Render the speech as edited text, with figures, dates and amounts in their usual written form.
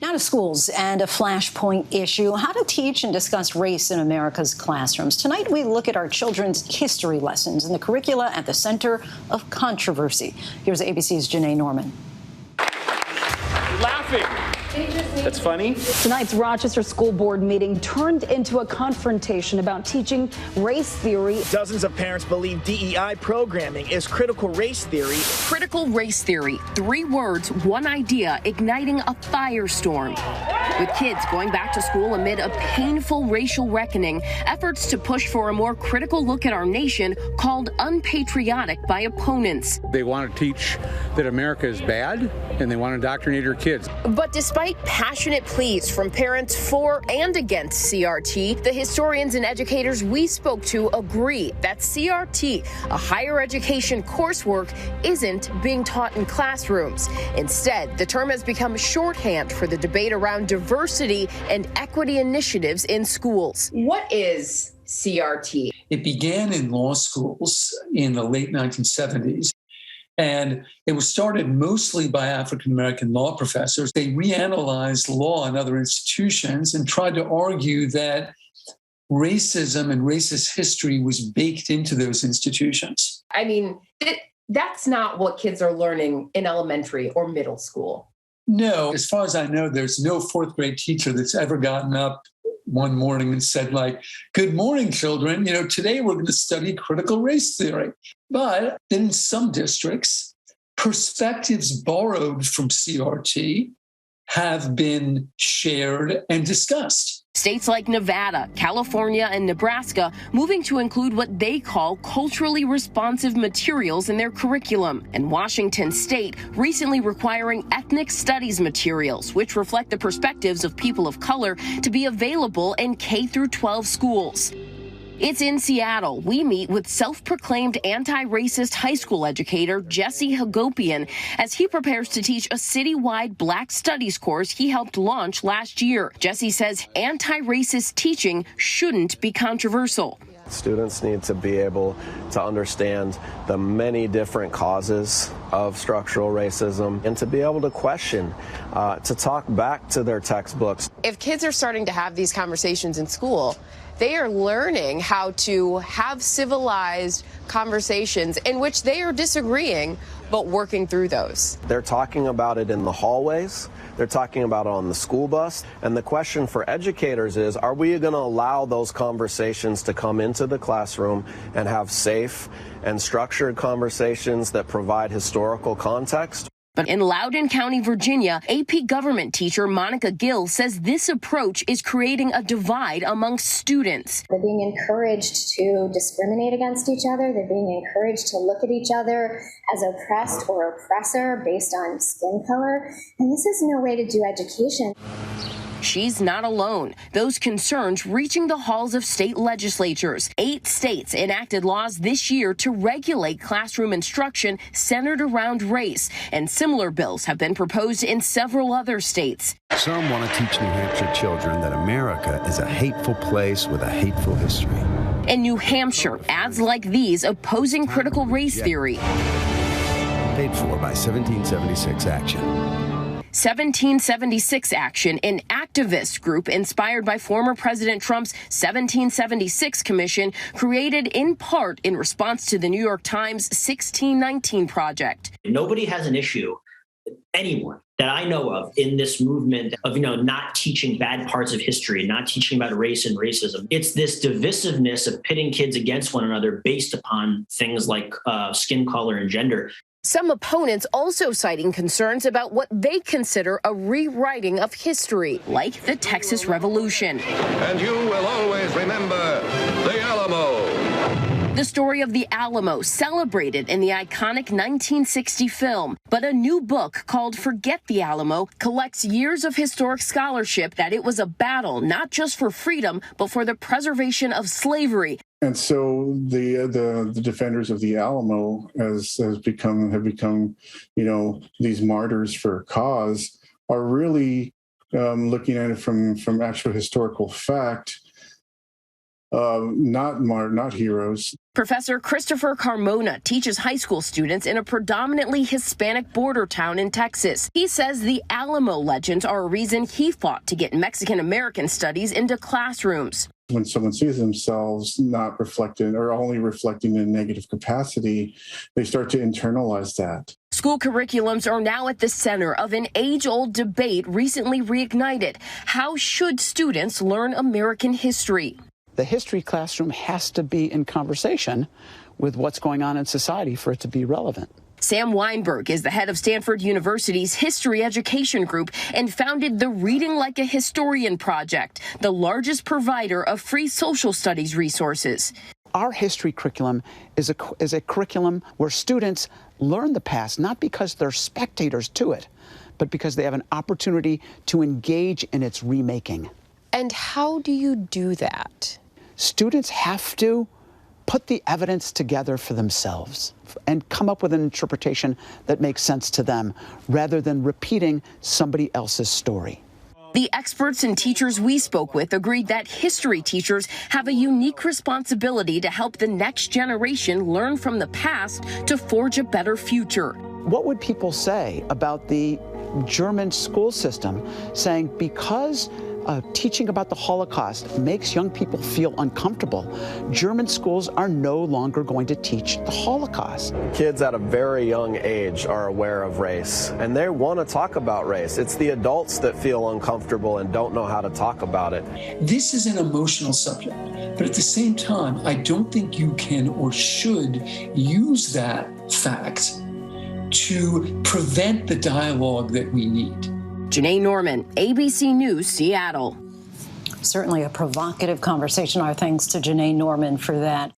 Now to schools and a flashpoint issue, how to teach and discuss race in America's classrooms. Tonight, we look at our children's history lessons and the curricula at the center of controversy. Here's ABC's Janae Norman. Laughing. That's funny. Tonight's Rochester School Board meeting turned into a confrontation about teaching race theory. Dozens of parents believe DEI programming is critical race theory. Critical race theory, 3 words, 1 idea, igniting a firestorm. With kids going back to school amid a painful racial reckoning, efforts to push for a more critical look at our nation called unpatriotic by opponents. They want to teach that America is bad, and they want to indoctrinate our kids. But despite passionate pleas from parents for and against CRT, the historians and educators we spoke to agree that CRT, a higher education coursework, isn't being taught in classrooms. Instead, the term has become shorthand for the debate around diversity and equity initiatives in schools. What is CRT? It began in law schools in the late 1970s. And it was started mostly by African-American law professors. They reanalyzed law in other institutions and tried to argue that racism and racist history was baked into those institutions. I mean, that's not what kids are learning in elementary or middle school. No, as far as I know, there's no 4th grade teacher that's ever gotten up one morning and said, like, good morning, children. Today we're going to study critical race theory. But in some districts, perspectives borrowed from CRT have been shared and discussed. States like Nevada, California, and Nebraska moving to include what they call culturally responsive materials in their curriculum. And Washington State recently requiring ethnic studies materials, which reflect the perspectives of people of color, to be available in K-12 schools. It's in Seattle. We meet with self-proclaimed anti-racist high school educator Jesse Hagopian as he prepares to teach a citywide Black Studies course he helped launch last year. Jesse says anti-racist teaching shouldn't be controversial. Students need to be able to understand the many different causes of structural racism and to be able to question, to talk back to their textbooks. If kids are starting to have these conversations in school, they are learning how to have civilized conversations in which they are disagreeing, but working through those. They're talking about it in the hallways. They're talking about it on the school bus. And the question for educators is, are we going to allow those conversations to come into the classroom and have safe and structured conversations that provide historical context? But in Loudoun County, Virginia, AP government teacher Monica Gill says this approach is creating a divide among students. They're being encouraged to discriminate against each other. They're being encouraged to look at each other as oppressed or oppressor based on skin color. And this is no way to do education. She's not alone. Those concerns reaching the halls of state legislatures. 8 states enacted laws this year to regulate classroom instruction centered around race, and similar bills have been proposed in several other states. Some want to teach New Hampshire children that America is a hateful place with a hateful history. In New Hampshire, ads like these opposing critical race theory. Paid for by 1776 Action. 1776 Action, an activist group inspired by former President Trump's 1776 Commission, created in part in response to the New York Times 1619 Project. Nobody has an issue, anyone that I know of, in this movement of, not teaching bad parts of history, not teaching about race and racism. It's this divisiveness of pitting kids against one another based upon things like skin color and gender. Some opponents also citing concerns about what they consider a rewriting of history, like the Texas Revolution. And you will always remember the Alamo. The story of the Alamo, celebrated in the iconic 1960 film. But a new book called Forget the Alamo collects years of historic scholarship that it was a battle not just for freedom, but for the preservation of slavery. And so the defenders of the Alamo have become, these martyrs for a cause, are really looking at it from actual historical fact, not heroes. Professor Christopher Carmona teaches high school students in a predominantly Hispanic border town in Texas. He says the Alamo legends are a reason he fought to get Mexican-American studies into classrooms. When someone sees themselves not reflecting or only reflecting in negative capacity, they start to internalize that. School curriculums are now at the center of an age-old debate recently reignited. How should students learn American history? The history classroom has to be in conversation with what's going on in society for it to be relevant. Sam Weinberg is the head of Stanford University's History Education Group and founded the Reading Like a Historian Project, the largest provider of free social studies resources. Our history curriculum is a curriculum where students learn the past, not because they're spectators to it, but because they have an opportunity to engage in its remaking. And how do you do that? Students have to put the evidence together for themselves and come up with an interpretation that makes sense to them rather than repeating somebody else's story. The experts and teachers we spoke with agreed that history teachers have a unique responsibility to help the next generation learn from the past to forge a better future. What would people say about the German school system saying because teaching about the Holocaust makes young people feel uncomfortable, German schools are no longer going to teach the Holocaust? Kids at a very young age are aware of race, and they want to talk about race. It's the adults that feel uncomfortable and don't know how to talk about it. This is an emotional subject, but at the same time, I don't think you can or should use that fact to prevent the dialogue that we need. Janae Norman, ABC News, Seattle. Certainly a provocative conversation. Our thanks to Janae Norman for that.